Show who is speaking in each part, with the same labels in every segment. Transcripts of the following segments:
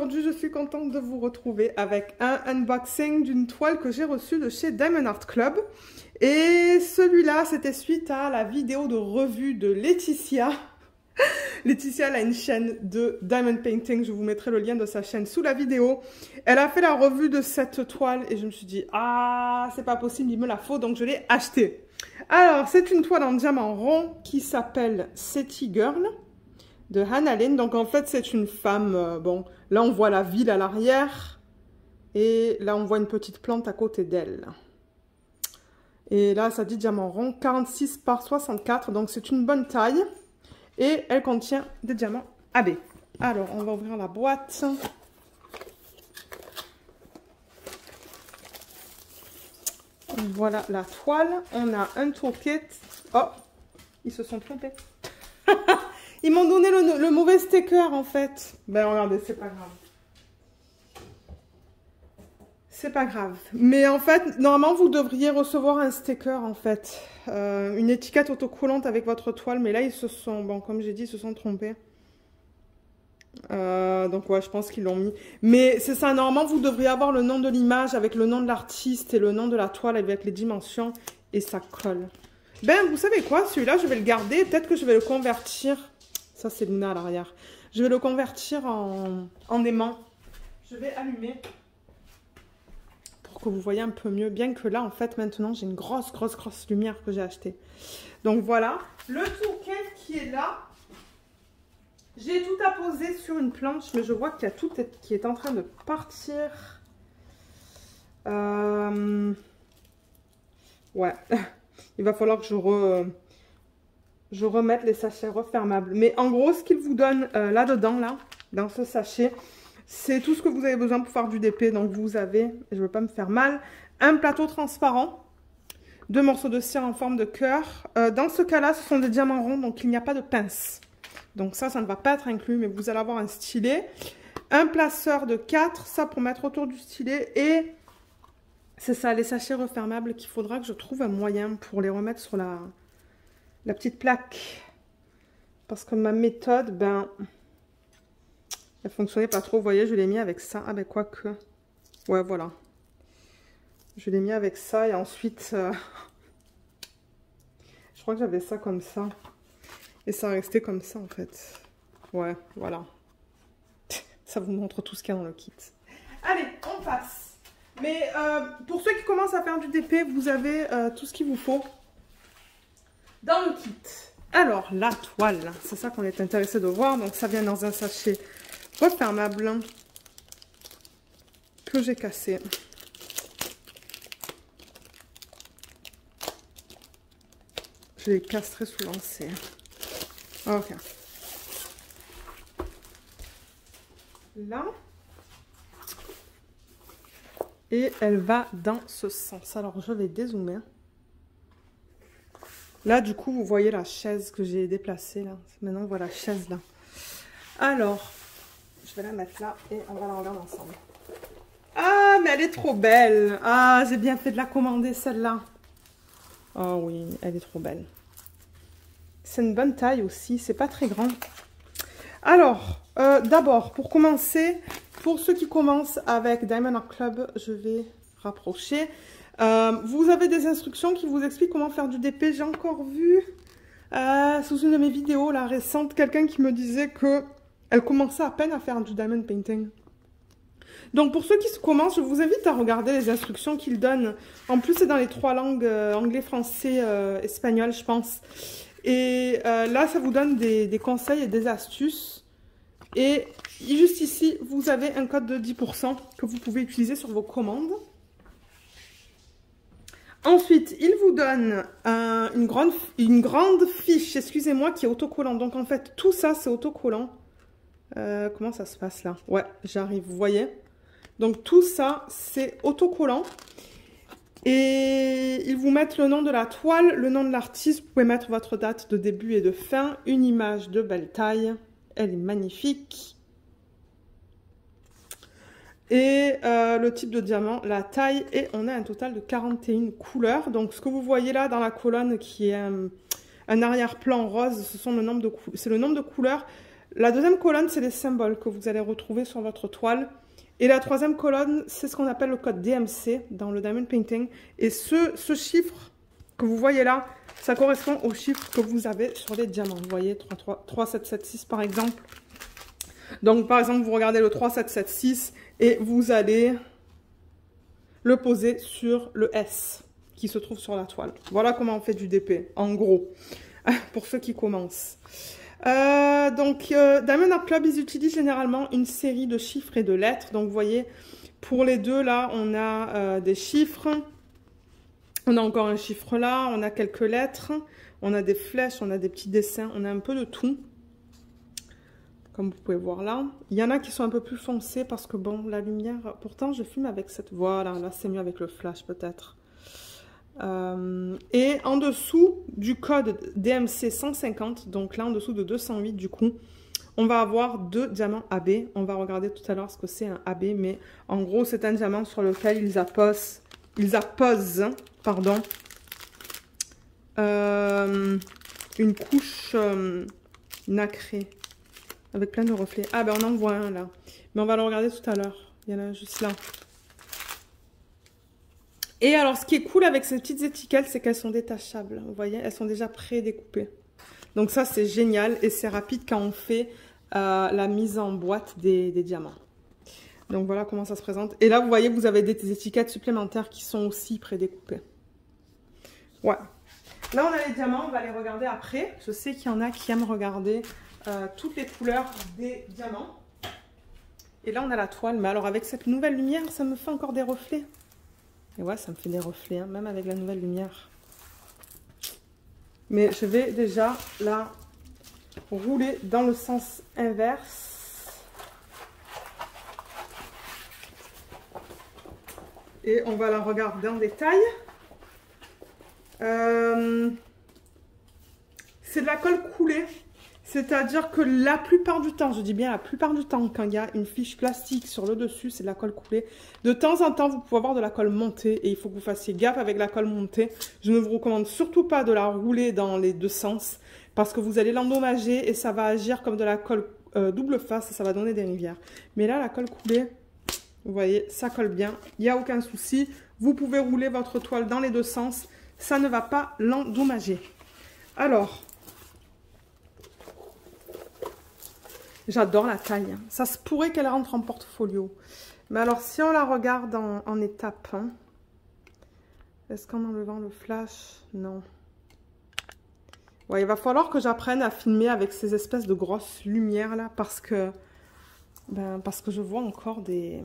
Speaker 1: aujourd'hui je suis contente de vous retrouver avec un unboxing d'une toile que j'ai reçue de chez Diamond Art Club. Et celui-là, c'était suite à la vidéo de revue de Laetitia. Laetitia, elle a une chaîne de Diamond Painting, je vous mettrai le lien de sa chaîne sous la vidéo. Elle a fait la revue de cette toile et je me suis dit, ah, c'est pas possible, il me la faut, donc je l'ai achetée. Alors, c'est une toile en diamant rond qui s'appelle City Girl de Hannah Lynn. Donc en fait, c'est une femme, bon, là on voit la ville à l'arrière et là on voit une petite plante à côté d'elle. Et là, ça dit diamant rond, 46 par 64, donc c'est une bonne taille. Et elle contient des diamants AB. Alors, on va ouvrir la boîte. Voilà la toile. On a un toolkit. Oh, ils se sont trompés. Ils m'ont donné le mauvais sticker, en fait. Ben, regardez, c'est pas grave. C'est pas grave. Mais en fait, normalement, vous devriez recevoir un sticker, en fait. Une étiquette autocollante avec votre toile. Mais là, ils se sont, bon, comme j'ai dit, ils se sont trompés. Donc, ouais, je pense qu'ils l'ont mis. Mais c'est ça, normalement, vous devriez avoir le nom de l'image avec le nom de l'artiste et le nom de la toile avec les dimensions. Et ça colle. Ben, vous savez quoi? Celui-là, je vais le garder. Peut-être que je vais le convertir. Ça, c'est Luna à l'arrière. Je vais le convertir en aimant. Je vais allumer. Que vous voyez un peu mieux, bien que là en fait maintenant j'ai une grosse lumière que j'ai achetée. Donc voilà, le toolkit qui est là, j'ai tout apposé sur une planche, mais je vois qu'il y a tout qui est en train de partir. Ouais, il va falloir que je remette les sachets refermables. Mais en gros, ce qu'il vous donne là-dedans, là, dans ce sachet, c'est tout ce que vous avez besoin pour faire du DP. Donc vous avez, je ne veux pas me faire mal, un plateau transparent, 2 morceaux de cire en forme de cœur. Dans ce cas-là, ce sont des diamants ronds, donc il n'y a pas de pince. Donc ça ne va pas être inclus, mais vous allez avoir un stylet. Un placeur de 4, ça pour mettre autour du stylet. Et c'est ça, les sachets refermables qu'il faudra que je trouve un moyen pour les remettre sur la petite plaque. Parce que ma méthode, ben... elle fonctionnait pas trop, vous voyez, je l'ai mis avec ça. Ah ben quoi que... ouais, voilà. Je l'ai mis avec ça et ensuite... je crois que j'avais ça comme ça. Et ça restait comme ça en fait. Ouais, voilà. Ça vous montre tout ce qu'il y a dans le kit. Allez, on passe. Mais pour ceux qui commencent à faire du DP, vous avez tout ce qu'il vous faut dans le kit. Alors, la toile, c'est ça qu'on est intéressé de voir. Donc ça vient dans un sachet refermable que j'ai cassé. Je les casserai sous lancé. Ok. Là. Et elle va dans ce sens. Alors je vais dézoomer. Là du coup vous voyez la chaise que j'ai déplacée là. Maintenant on voit la chaise là. Alors. Je vais la mettre là et on va la regarder ensemble. Ah, mais elle est trop belle. Ah, j'ai bien fait de la commander celle-là. Oh oui, elle est trop belle. C'est une bonne taille aussi, c'est pas très grand. Alors, d'abord, pour commencer, pour ceux qui commencent avec Diamond Art Club, je vais rapprocher. Vous avez des instructions qui vous expliquent comment faire du DP. J'ai encore vu sous une de mes vidéos là, récente, quelqu'un qui me disait que elle commençait à peine à faire du diamond painting. Donc pour ceux qui commencent, je vous invite à regarder les instructions qu'ils donnent. En plus, c'est dans les 3 langues, anglais, français, espagnol, je pense. Et là, ça vous donne des conseils et des astuces. Et juste ici, vous avez un code de 10% que vous pouvez utiliser sur vos commandes. Ensuite, il vous donne une grande fiche, excusez-moi, qui est autocollant. Donc en fait, tout ça, c'est autocollant. Comment ça se passe là? Ouais, j'arrive, vous voyez. Donc tout ça, c'est autocollant. Et ils vous mettent le nom de la toile, le nom de l'artiste. Vous pouvez mettre votre date de début et de fin. Une image de belle taille. Elle est magnifique. Et le type de diamant, la taille. Et on a un total de 41 couleurs. Donc ce que vous voyez là dans la colonne qui est un arrière-plan rose, c'est le nombre de couleurs. La deuxième colonne, c'est les symboles que vous allez retrouver sur votre toile. Et la troisième colonne, c'est ce qu'on appelle le code DMC dans le Diamond Painting. Et ce chiffre que vous voyez là, ça correspond au chiffre que vous avez sur les diamants. Vous voyez, 3776 par exemple. Donc, par exemple, vous regardez le 3776 et vous allez le poser sur le S qui se trouve sur la toile. Voilà comment on fait du DP, en gros, pour ceux qui commencent. Diamond Art Club, ils utilisent généralement une série de chiffres et de lettres. Donc, vous voyez, pour les deux, là, on a des chiffres. On a encore un chiffre là, on a quelques lettres, on a des flèches, on a des petits dessins, on a un peu de tout. Comme vous pouvez voir là. Il y en a qui sont un peu plus foncés parce que, bon, la lumière... Pourtant, je filme avec cette... Voilà, là, c'est mieux avec le flash, peut-être. Et en dessous du code DMC 150, donc là, en dessous de 208, du coup, on va avoir 2 diamants AB. On va regarder tout à l'heure ce que c'est un AB, mais en gros, c'est un diamant sur lequel ils apposent pardon, une couche nacrée. Avec plein de reflets. Ah, ben on en voit un là. Mais on va le regarder tout à l'heure. Il y en a juste là. Et alors, ce qui est cool avec ces petites étiquettes, c'est qu'elles sont détachables. Vous voyez, elles sont déjà pré-découpées. Donc ça, c'est génial. Et c'est rapide quand on fait la mise en boîte des diamants. Donc voilà comment ça se présente. Et là, vous voyez, vous avez des étiquettes supplémentaires qui sont aussi pré-découpées. Ouais. Là, on a les diamants. On va les regarder après. Je sais qu'il y en a qui aiment regarder... toutes les couleurs des diamants. Et là, on a la toile. Mais alors, avec cette nouvelle lumière, ça me fait encore des reflets. Et ouais, ça me fait des reflets, hein, même avec la nouvelle lumière. Mais je vais déjà la rouler dans le sens inverse. Et on va la regarder en détail. C'est de la colle coulée. C'est-à-dire que la plupart du temps, je dis bien la plupart du temps, quand il y a une fiche plastique sur le dessus, c'est de la colle coulée. De temps en temps, vous pouvez avoir de la colle montée et il faut que vous fassiez gaffe avec la colle montée. Je ne vous recommande surtout pas de la rouler dans les deux sens parce que vous allez l'endommager et ça va agir comme de la colle double face et ça va donner des rivières. Mais là, la colle coulée, vous voyez, ça colle bien. Il n'y a aucun souci. Vous pouvez rouler votre toile dans les deux sens. Ça ne va pas l'endommager. Alors... J'adore la taille. Ça se pourrait qu'elle rentre en portfolio. Mais alors, si on la regarde en étapes, hein, est-ce qu'en enlevant le flash? Non. Ouais, il va falloir que j'apprenne à filmer avec ces espèces de grosses lumières là parce que je vois encore des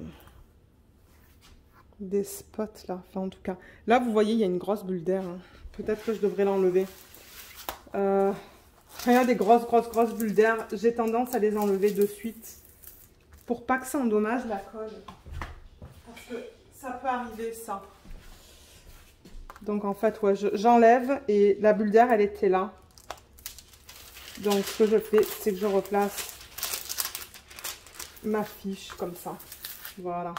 Speaker 1: spots là. Enfin, en tout cas, là, vous voyez, il y a une grosse bulle d'air. Hein. Peut-être que je devrais l'enlever. Quand il y a des grosses bulles d'air, j'ai tendance à les enlever de suite pour pas que ça endommage la colle. Parce que ça peut arriver, ça. Donc, en fait, ouais, j'enlève et la bulle d'air, elle était là. Donc, ce que je fais, c'est que je replace ma fiche comme ça. Voilà.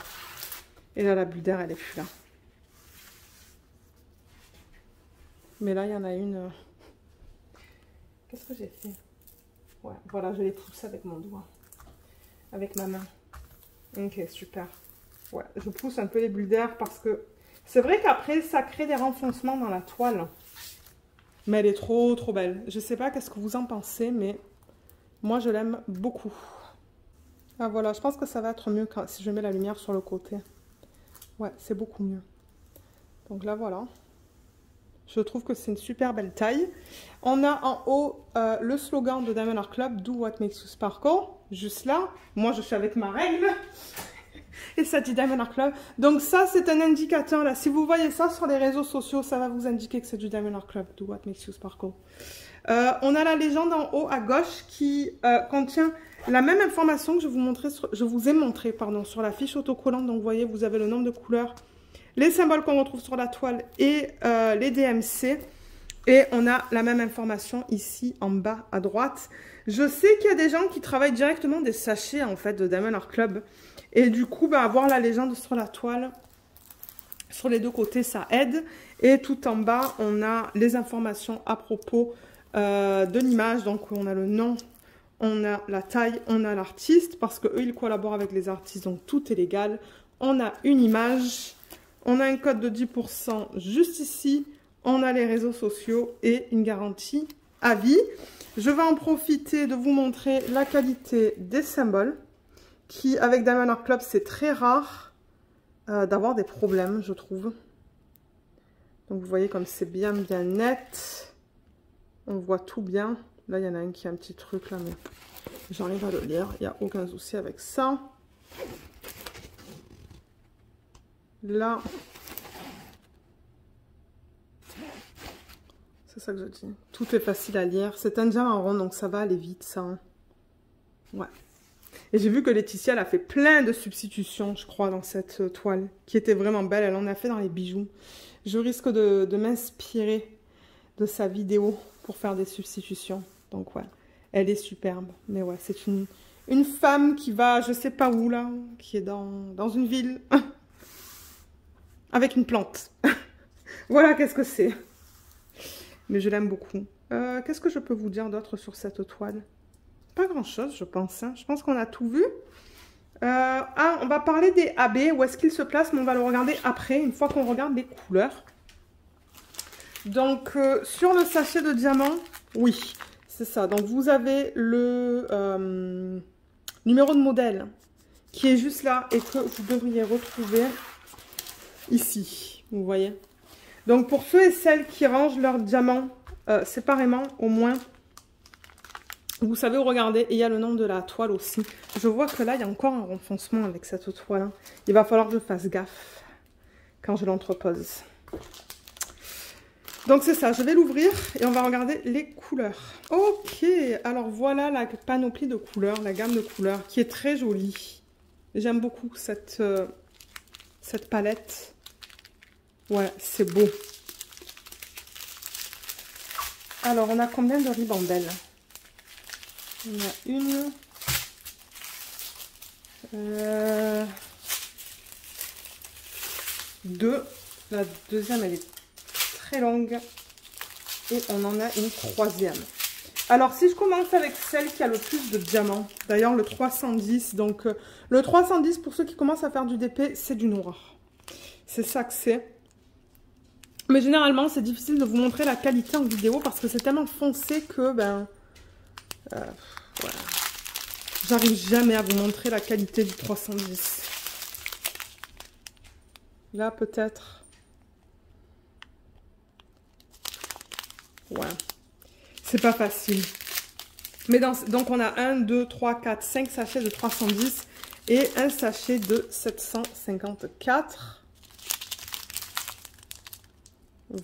Speaker 1: Et là, la bulle d'air, elle est plus là. Mais là, il y en a une... Qu'est-ce que j'ai fait? Ouais, voilà, je les pousse avec mon doigt. Avec ma main. Ok, super. Ouais, je pousse un peu les bulles d'air parce que... C'est vrai qu'après, ça crée des renfoncements dans la toile. Mais elle est trop belle. Je sais pas qu'est-ce que vous en pensez, mais moi, je l'aime beaucoup. Ah, voilà, je pense que ça va être mieux si je mets la lumière sur le côté. Ouais, c'est beaucoup mieux. Donc là, voilà. Je trouve que c'est une super belle taille. On a en haut le slogan de Diamond Art Club, Do What Makes You Sparkle. Juste là. Moi, je suis avec ma règle. Et ça dit Diamond Art Club. Donc ça, c'est un indicateur là. Si vous voyez ça sur les réseaux sociaux, ça va vous indiquer que c'est du Diamond Art Club, Do What Makes You Sparkle. On a la légende en haut à gauche qui contient la même information que je vous ai montré sur la fiche autocollante. Donc vous voyez, vous avez le nombre de couleurs, les symboles qu'on retrouve sur la toile et les DMC. Et on a la même information ici en bas à droite. Je sais qu'il y a des gens qui travaillent directement des sachets en fait de Diamond Art Club. Et du coup, avoir la légende sur la toile, sur les deux côtés, ça aide. Et tout en bas, on a les informations à propos de l'image. Donc on a le nom, on a la taille, on a l'artiste, parce qu'eux, ils collaborent avec les artistes, donc tout est légal. On a une image, on a un code de 10% juste ici, on a les réseaux sociaux et une garantie à vie. Je vais en profiter de vous montrer la qualité des symboles, qui, avec Diamond Art Club, c'est très rare d'avoir des problèmes, je trouve. Donc, vous voyez comme c'est bien net. On voit tout bien. Là, il y en a un qui a un petit truc là, mais j'arrive à le lire. Il n'y a aucun souci avec ça. Là, c'est ça que je dis. Tout est facile à lire. C'est un diamant rond, donc ça va aller vite, ça. Hein. Ouais. Et j'ai vu que Laetitia, elle a fait plein de substitutions, je crois, dans cette toile, qui était vraiment belle. Elle en a fait dans les bijoux. Je risque de m'inspirer de sa vidéo pour faire des substitutions. Donc, ouais, elle est superbe. Mais ouais, c'est une femme qui va, je sais pas où, là, qui est dans une ville, avec une plante. Voilà, qu'est-ce que c'est. Mais je l'aime beaucoup. Qu'est-ce que je peux vous dire d'autre sur cette toile? Pas grand-chose, je pense. Hein. Je pense qu'on a tout vu. On va parler des AB. Où est-ce qu'ils se placent? Mais on va le regarder après, une fois qu'on regarde les couleurs. Donc, sur le sachet de diamant, oui, c'est ça. Donc, vous avez le numéro de modèle qui est juste là et que vous devriez retrouver ici. Vous voyez? Donc, pour ceux et celles qui rangent leurs diamants séparément, au moins, vous savez où regarder. Et il y a le nom de la toile aussi. Je vois que là, il y a encore un renfoncement avec cette toile. Hein. Il va falloir que je fasse gaffe quand je l'entrepose. Donc c'est ça, je vais l'ouvrir et on va regarder les couleurs. Ok, alors voilà la panoplie de couleurs, la gamme de couleurs qui est très jolie. J'aime beaucoup cette palette. Ouais, c'est beau. Alors on a combien de ribambelles? On a une... deux. La deuxième, elle est très longue. Et on en a une troisième. Alors, si je commence avec celle qui a le plus de diamants, d'ailleurs le 310, donc le 310, pour ceux qui commencent à faire du DP, c'est du noir. C'est ça que c'est. Mais généralement, c'est difficile de vous montrer la qualité en vidéo parce que c'est tellement foncé que, voilà. J'arrive jamais à vous montrer la qualité du 310. Là, peut-être. Ouais. C'est pas facile. Mais donc, on a 1, 2, 3, 4, 5 sachets de 310 et un sachet de 754.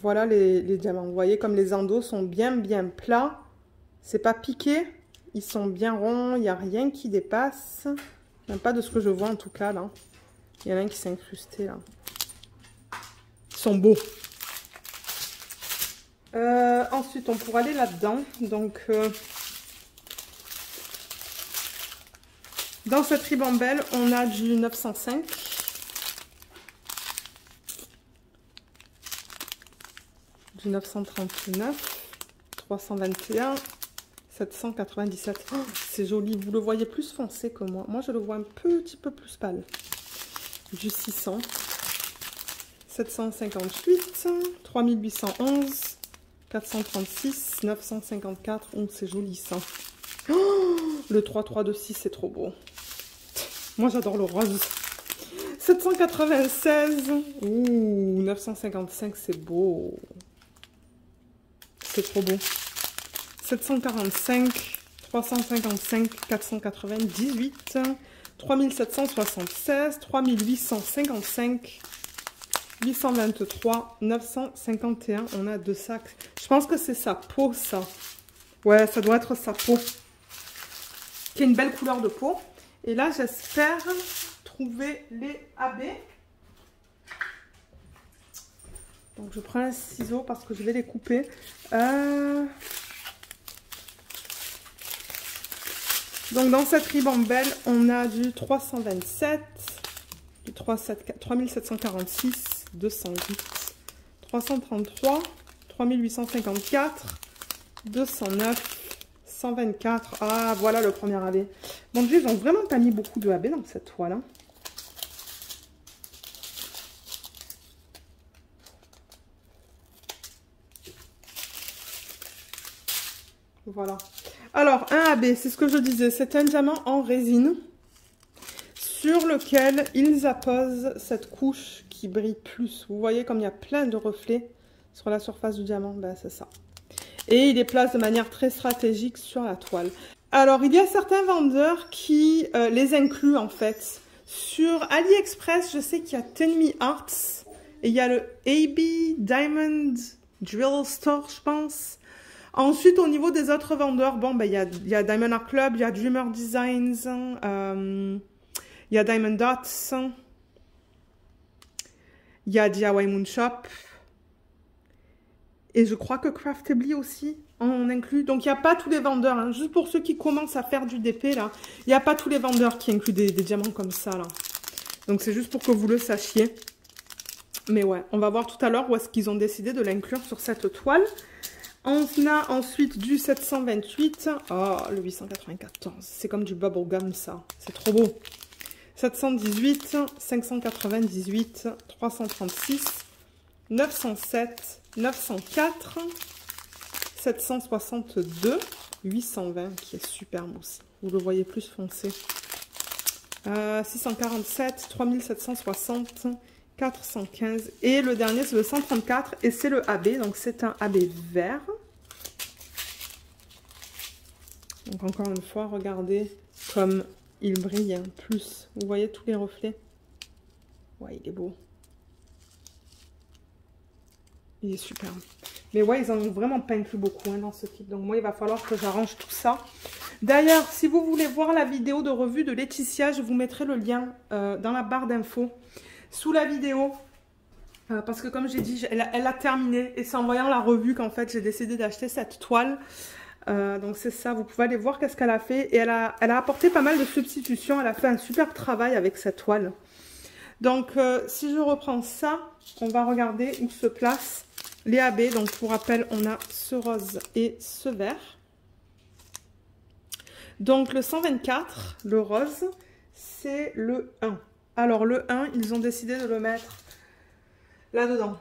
Speaker 1: Voilà les diamants. Vous voyez comme les endos sont bien plats. C'est pas piqué. Ils sont bien ronds. Il n'y a rien qui dépasse. Même pas de ce que je vois en tout cas là. Il y en a un qui s'est incrusté là. Ils sont beaux. Ensuite, on pourra aller là-dedans. Donc, dans cette ribambelle, on a du 905. Du 939. 321. 797. Oh, c'est joli. Vous le voyez plus foncé que moi. Moi, je le vois un petit peu plus pâle. Du 600. 758. 3811. 436, 954, oh, c'est joli ça. Oh, le 3326, c'est trop beau. Moi, j'adore le rose. 796, ouh, 955, c'est beau. C'est trop beau. 745, 355, 498, 3776, 3855, 823, 951, on a 2 sacs. Je pense que c'est sa peau, ça. Ouais, ça doit être sa peau. Qui a une belle couleur de peau. Et là, j'espère trouver les AB. Donc, je prends un ciseau parce que je vais les couper. Donc, dans cette ribambelle, on a du 327, du 3746, 208, 333, 3854, 209, 124. Ah, voilà le premier AB. Mon Dieu, ils ont vraiment pas mis beaucoup de AB dans cette toile. Hein. Voilà. Alors, un AB, c'est ce que je disais. C'est un diamant en résine sur lequel ils apposent cette couche qui brille plus. Vous voyez comme il y a plein de reflets sur la surface du diamant. Ben, c'est ça. Et il les place de manière très stratégique sur la toile. Alors, il y a certains vendeurs qui les incluent en fait. Sur AliExpress, je sais qu'il y a Tenmi Arts et il y a le AB Diamond Drill Store, je pense. Ensuite, au niveau des autres vendeurs, bon, ben, il y a Diamond Art Club, il y a Dreamer Designs, il y a Diamond Dots, il y a DIY Moon Shop, et je crois que Craftably aussi en inclut. Donc, il n'y a pas tous les vendeurs, hein. Juste pour ceux qui commencent à faire du DP, là, il n'y a pas tous les vendeurs qui incluent des diamants comme ça, là. Donc, c'est juste pour que vous le sachiez. Mais ouais, on va voir tout à l'heure où est-ce qu'ils ont décidé de l'inclure sur cette toile. On a ensuite du 728. Oh, le 894. C'est comme du bubblegum, ça. C'est trop beau. 718, 598, 336, 907, 904, 762, 820, qui est superbe aussi. Vous le voyez plus foncé. 647, 3760, 415. Et le dernier, c'est le 134. Et c'est le AB. Donc, c'est un AB vert. Donc, encore une fois, regardez comme il brille plus. Vous voyez tous les reflets? Ouais, il est beau. Il est superbe. Mais ouais, ils en ont vraiment pas inclus beaucoup hein, dans ce kit. Donc, moi, il va falloir que j'arrange tout ça. D'ailleurs, si vous voulez voir la vidéo de revue de Laetitia, je vous mettrai le lien dans la barre d'infos. Sous la vidéo, parce que comme j'ai dit, elle a terminé et c'est en voyant la revue qu'en fait j'ai décidé d'acheter cette toile. Donc c'est ça, vous pouvez aller voir qu'est-ce qu'elle a fait et elle a apporté pas mal de substitutions, elle a fait un super travail avec cette toile. Donc si je reprends ça, on va regarder où se placent les AB. Donc pour rappel, on a ce rose et ce vert. Donc le 124, le rose, c'est le 1. Alors, le 1, ils ont décidé de le mettre là-dedans.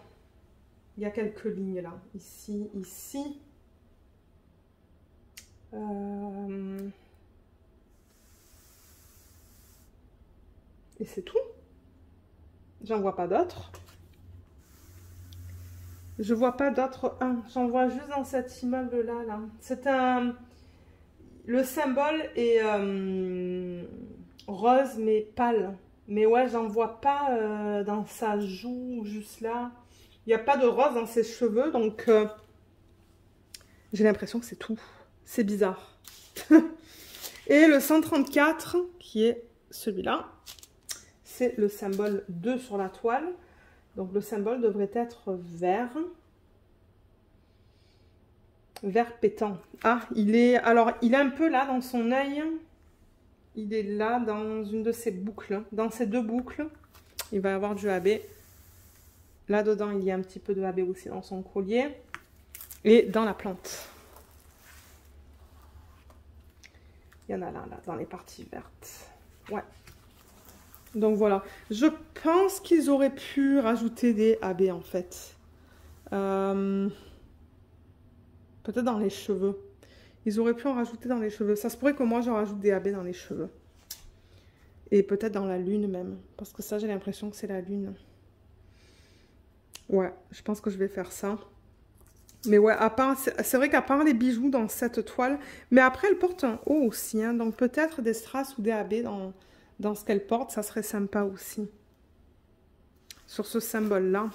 Speaker 1: Il y a quelques lignes là. Ici, ici. Et c'est tout. J'en vois pas d'autres. Je vois pas d'autres 1. J'en vois juste dans cet immeuble-là. Là. C'est un... Le symbole est rose, mais pâle. Mais ouais, j'en vois pas dans sa joue, juste là. Il n'y a pas de rose dans ses cheveux, donc j'ai l'impression que c'est tout. C'est bizarre. Et le 134, qui est celui-là, c'est le symbole 2 sur la toile. Donc le symbole devrait être vert. Vert pétant. Ah, il est un peu là dans son œil. Il est là dans une de ses boucles. Dans ces deux boucles, il va y avoir du AB. Là-dedans, il y a un petit peu de AB aussi dans son collier. Et dans la plante. Il y en a là, dans les parties vertes. Ouais. Donc voilà. Je pense qu'ils auraient pu rajouter des AB en fait. Peut-être dans les cheveux. Ils auraient pu en rajouter dans les cheveux. Ça se pourrait que moi, je rajoute des AB dans les cheveux. Et peut-être dans la lune même. Parce que ça, j'ai l'impression que c'est la lune. Ouais, je pense que je vais faire ça. Mais ouais, à part, c'est vrai qu'à part les bijoux dans cette toile, mais après, elle porte un haut aussi. Hein, donc peut-être des strass ou des AB dans ce qu'elle porte, ça serait sympa aussi. Sur ce symbole-là.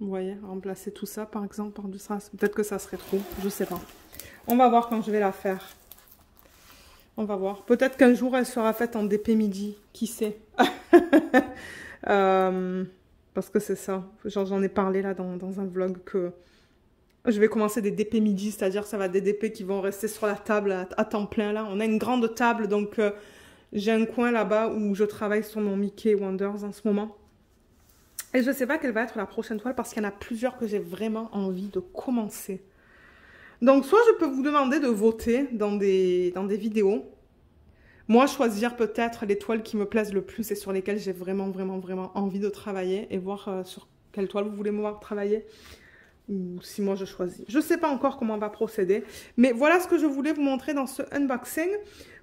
Speaker 1: Vous voyez, remplacer tout ça, par exemple, par du strass. Peut-être que ça serait trop, je sais pas. On va voir quand je vais la faire. On va voir. Peut-être qu'un jour, elle sera faite en DP midi. Qui sait? Parce que c'est ça. J'en ai parlé là dans un vlog que je vais commencer des DP midi. C'est-à-dire ça va être des DP qui vont rester sur la table à temps plein là. On a une grande table, donc j'ai un coin là-bas où je travaille sur mon Mickey Wonders en ce moment. Et je ne sais pas quelle va être la prochaine toile parce qu'il y en a plusieurs que j'ai vraiment envie de commencer. Donc, soit je peux vous demander de voter dans des vidéos. Moi, choisir peut-être les toiles qui me plaisent le plus et sur lesquelles j'ai vraiment, vraiment, vraiment envie de travailler et voir sur quelle toile vous voulez me voir travailler. Ou si moi je choisis. Je ne sais pas encore comment on va procéder. Mais voilà ce que je voulais vous montrer dans ce unboxing.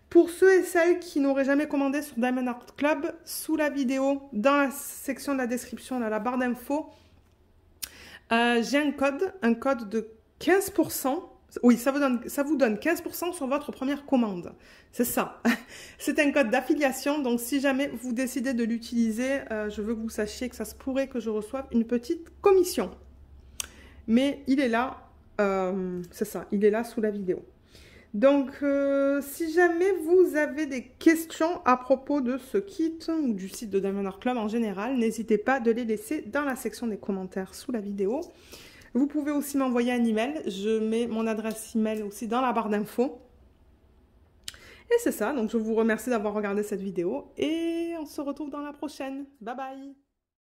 Speaker 1: Pour ceux et celles qui n'auraient jamais commandé sur Diamond Art Club, sous la vidéo, dans la section de la description, dans la barre d'infos, j'ai un code de 15%. Oui, ça vous donne 15% sur votre première commande. C'est ça. C'est un code d'affiliation. Donc, si jamais vous décidez de l'utiliser, je veux que vous sachiez que ça se pourrait que je reçoive une petite commission. Mais il est là. C'est ça. Il est là sous la vidéo. Donc, si jamais vous avez des questions à propos de ce kit ou du site de Diamond Art Club en général, n'hésitez pas de les laisser dans la section des commentaires sous la vidéo. Vous pouvez aussi m'envoyer un email. Je mets mon adresse email aussi dans la barre d'infos. Et c'est ça. Donc, je vous remercie d'avoir regardé cette vidéo et on se retrouve dans la prochaine. Bye bye!